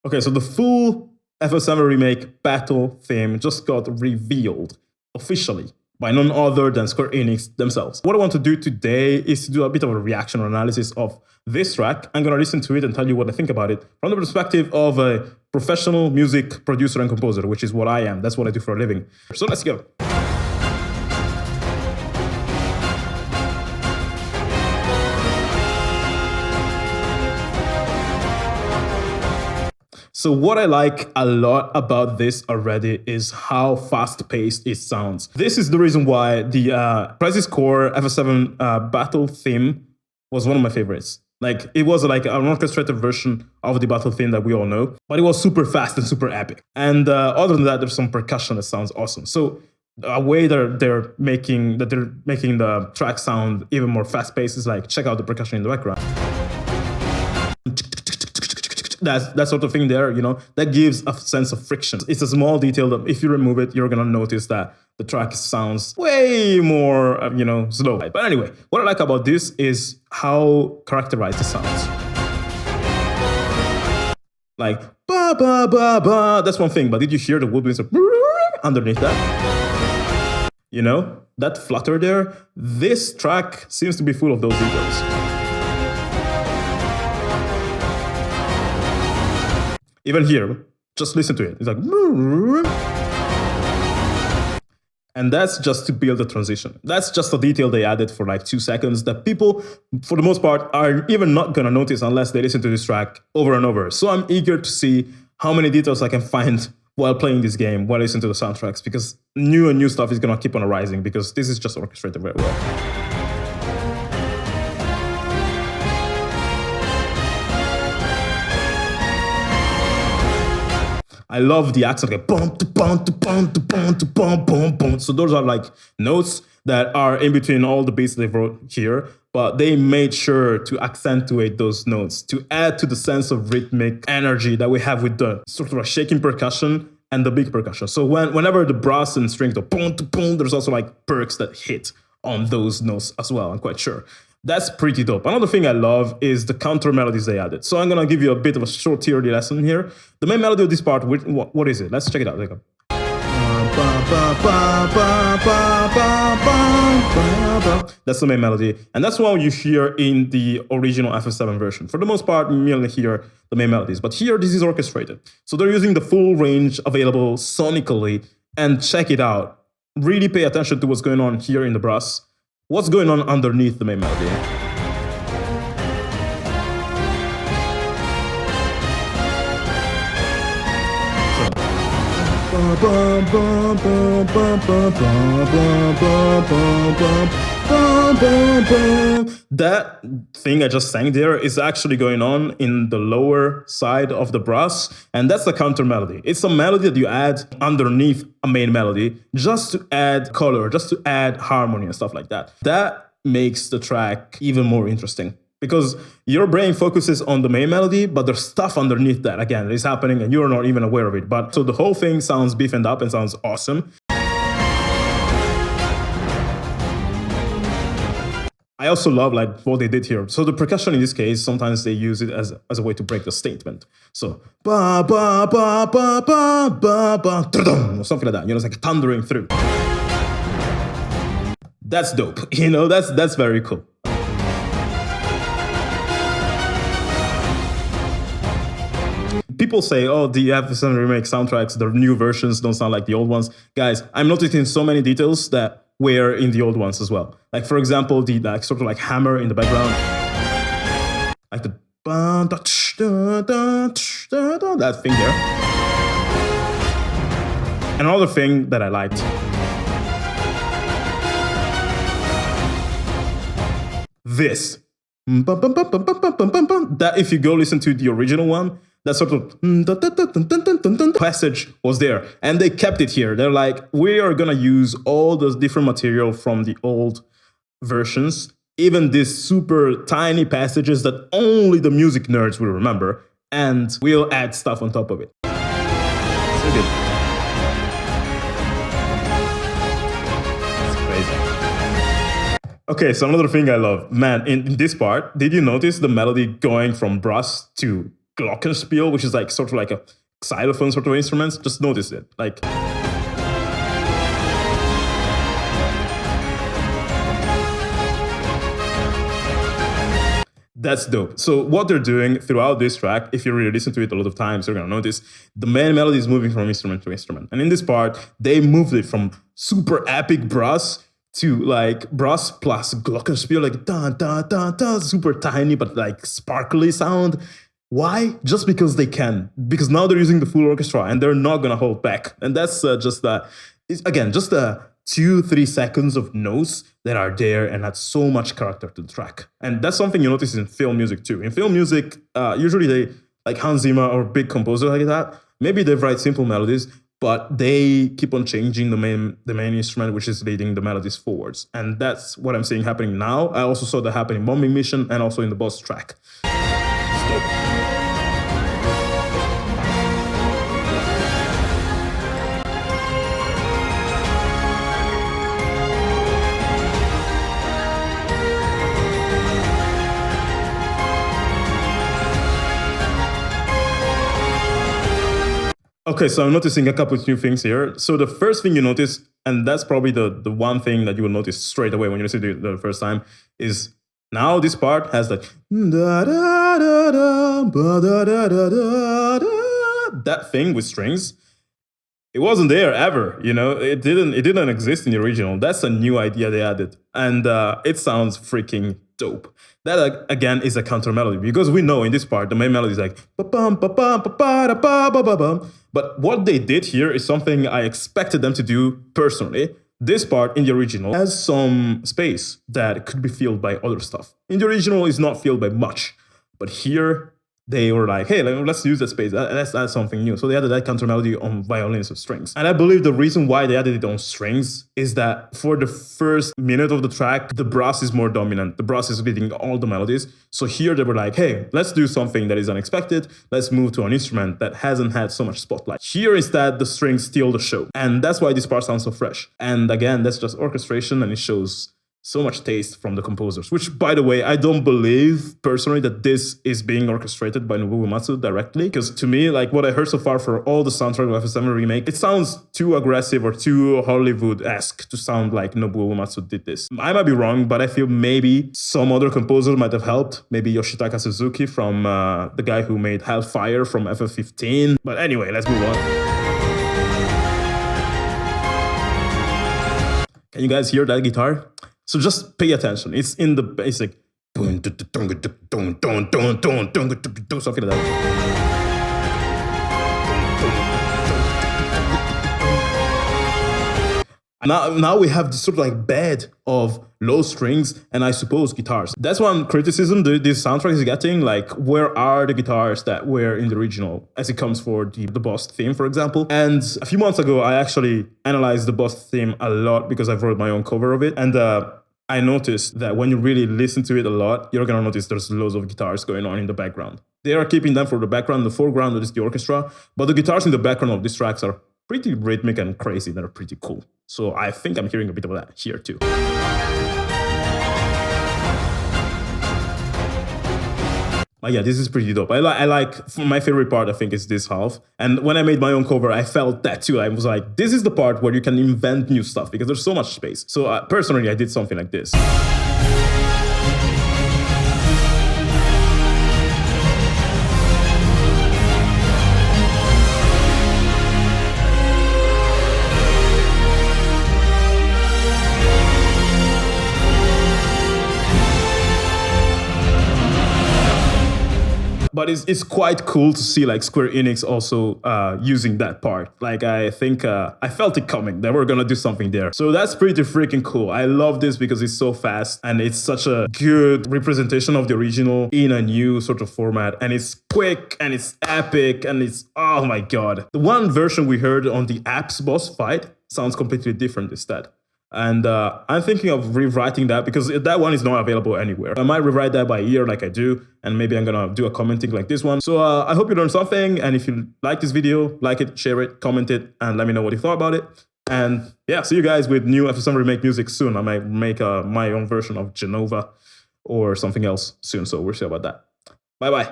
Okay, so the full FF7 Remake Battle Theme just got revealed officially by none other than Square Enix themselves. What I want to do today is to do a bit of a reaction or analysis of this track. I'm gonna listen to it and tell you what I think about it from the perspective of a professional music producer and composer, which is what I am. That's what I do for a living. So let's go. So what I like a lot about this already is how fast-paced it sounds. This is the reason why the Crisis Core FF7 battle theme was one of my favorites. Like, it was like an orchestrated version of the battle theme that we all know, but it was super fast and super epic. And other than that, there's some percussion that sounds awesome. So a way that they're making the track sound even more fast-paced is like, check out the percussion in the background. That sort of thing there, you know, that gives a sense of friction. It's a small detail that if you remove it, you're gonna notice that the track sounds way more, slow. But anyway, what I like about this is how characterized it sounds. Like, ba ba ba ba, that's one thing, but did you hear the woodwinds underneath that? You know, that flutter there? This track seems to be full of those details. Even here, just listen to it. It's like, and that's just to build the transition. That's just a detail they added for like 2 seconds that people, for the most part, are even not gonna notice unless they listen to this track over and over. So I'm eager to see how many details I can find while playing this game, while listening to the soundtracks, because new stuff is gonna keep on arising because this is just orchestrated very well. I love the accent, like bum, bum, bum, bum, bum, bum, bum. So those are like notes that are in between all the beats they wrote here, but they made sure to accentuate those notes to add to the sense of rhythmic energy that we have with the sort of a shaking percussion and the big percussion. So whenever the brass and strings go boom, boom, there's also like perks that hit on those notes as well, I'm quite sure. That's pretty dope. Another thing I love is the counter melodies they added. So I'm gonna give you a bit of a short theory lesson here. The main melody of this part, what is it? Let's check it out. There you go. That's the main melody. And that's what you hear in the original FF7 version. For the most part, you only hear the main melodies. But here, this is orchestrated. So they're using the full range available sonically. And check it out. Really pay attention to what's going on here in the brass. What's going on underneath the main melody? That thing I just sang there is actually going on in the lower side of the brass, and that's the counter melody. It's a melody that you add underneath a main melody just to add color, just to add harmony and stuff like that. That makes the track even more interesting because your brain focuses on the main melody, but there's stuff underneath that, again, that is happening and you're not even aware of it. But so the whole thing sounds beefed up and sounds awesome. I also love like what they did here. So the percussion in this case, sometimes they use it as a way to break the statement. So ba ba ba ba ba ba ba or something like that. You know, it's like thundering through. That's dope. You know, that's very cool. People say, oh, the FF7 Remake soundtracks, the new versions don't sound like the old ones. Guys, I'm noticing so many details that were in the old ones as well. Like, for example, the sort of like hammer in the background. Like the that thing there. Another thing that I liked. This. That if you go listen to the original one, that sort of passage was there, and they kept it here. They're like, we are gonna use all those different material from the old versions, even these super tiny passages that only the music nerds will remember, and we'll add stuff on top of it. So good. It's crazy. Okay, so another thing I love, man, in this part, did you notice the melody going from brass to glockenspiel, which is like sort of like a xylophone sort of instrument. Just notice it. Like, that's dope. So what they're doing throughout this track, if you really listen to it a lot of times, you're gonna notice the main melody is moving from instrument to instrument. And in this part, they moved it from super epic brass to like brass plus glockenspiel, like dun dun dun dun, super tiny but like sparkly sound. Why? Just because they can. Because now they're using the full orchestra and they're not gonna hold back. And that's just again, just 2-3 seconds of notes that are there and add so much character to the track. And that's something you notice in film music too. In film music, usually they, like Hans Zimmer or big composers like that, maybe they write simple melodies, but they keep on changing the main instrument, which is leading the melodies forwards. And that's what I'm seeing happening now. I also saw that happen in Bombing Mission and also in the boss track. Stop. Okay, so I'm noticing a couple of new things here. So the first thing you notice, and that's probably the one thing that you will notice straight away when you listen to it the first time, is now this part has like that thing with strings. It wasn't there ever, you know. It didn't exist in the original. That's a new idea they added, and it sounds freaking dope. That again is a counter melody because we know in this part the main melody is like ba-bum, ba-bum, ba-ba-da-ba-ba-ba-bum. But what they did here is something I expected them to do personally. This part in the original has some space that could be filled by other stuff. In the original, it's not filled by much, but here they were like, hey, let's use that space. Let's add something new. So they added that counter melody on violins or strings. And I believe the reason why they added it on strings is that for the first minute of the track, the brass is more dominant. The brass is leading all the melodies. So here they were like, hey, let's do something that is unexpected. Let's move to an instrument that hasn't had so much spotlight. Here instead, the strings steal the show. And that's why this part sounds so fresh. And again, that's just orchestration and it shows so much taste from the composers, which, by the way, I don't believe personally that this is being orchestrated by Nobuo Uematsu directly, because to me, like what I heard so far for all the soundtrack of FF7 Remake, it sounds too aggressive or too Hollywood-esque to sound like Nobuo Uematsu did this. I might be wrong, but I feel maybe some other composer might have helped, maybe Yoshitaka Suzuki from the guy who made Hellfire from FF15. But anyway, let's move on. Can you guys hear that guitar? So just pay attention. It's in the basic, something like that. Now we have this sort of like bed of low strings and I suppose guitars. That's one criticism this soundtrack is getting. Like, where are the guitars that were in the original as it comes for the boss theme, for example? And a few months ago, I actually analyzed the boss theme a lot because I wrote my own cover of it. And I noticed that when you really listen to it a lot, you're gonna notice there's loads of guitars going on in the background. They are keeping them for the background. The foreground is the orchestra, but the guitars in the background of these tracks are pretty rhythmic and crazy. They're pretty cool. So I think I'm hearing a bit of that here too. But yeah, this is pretty dope. I like my favorite part, I think, is this half. And when I made my own cover, I felt that too. I was like, this is the part where you can invent new stuff because there's so much space. So personally, I did something like this. But it's quite cool to see like Square Enix also using that part. Like, I think I felt it coming. They were gonna do something there. So that's pretty freaking cool. I love this because it's so fast and it's such a good representation of the original in a new sort of format. And it's quick and it's epic and it's, oh my god. The one version we heard on the apps boss fight sounds completely different instead. And I'm thinking of rewriting that because that one is not available anywhere. I might rewrite that by ear like I do, and maybe I'm gonna do a commenting like this one. So I hope you learned something, and if you like this video, like it, share it, comment it, and let me know what you thought about it. And yeah, see you guys with new FF7 Remake music soon. I might make my own version of Genova or something else soon, so we'll see about that. Bye-bye.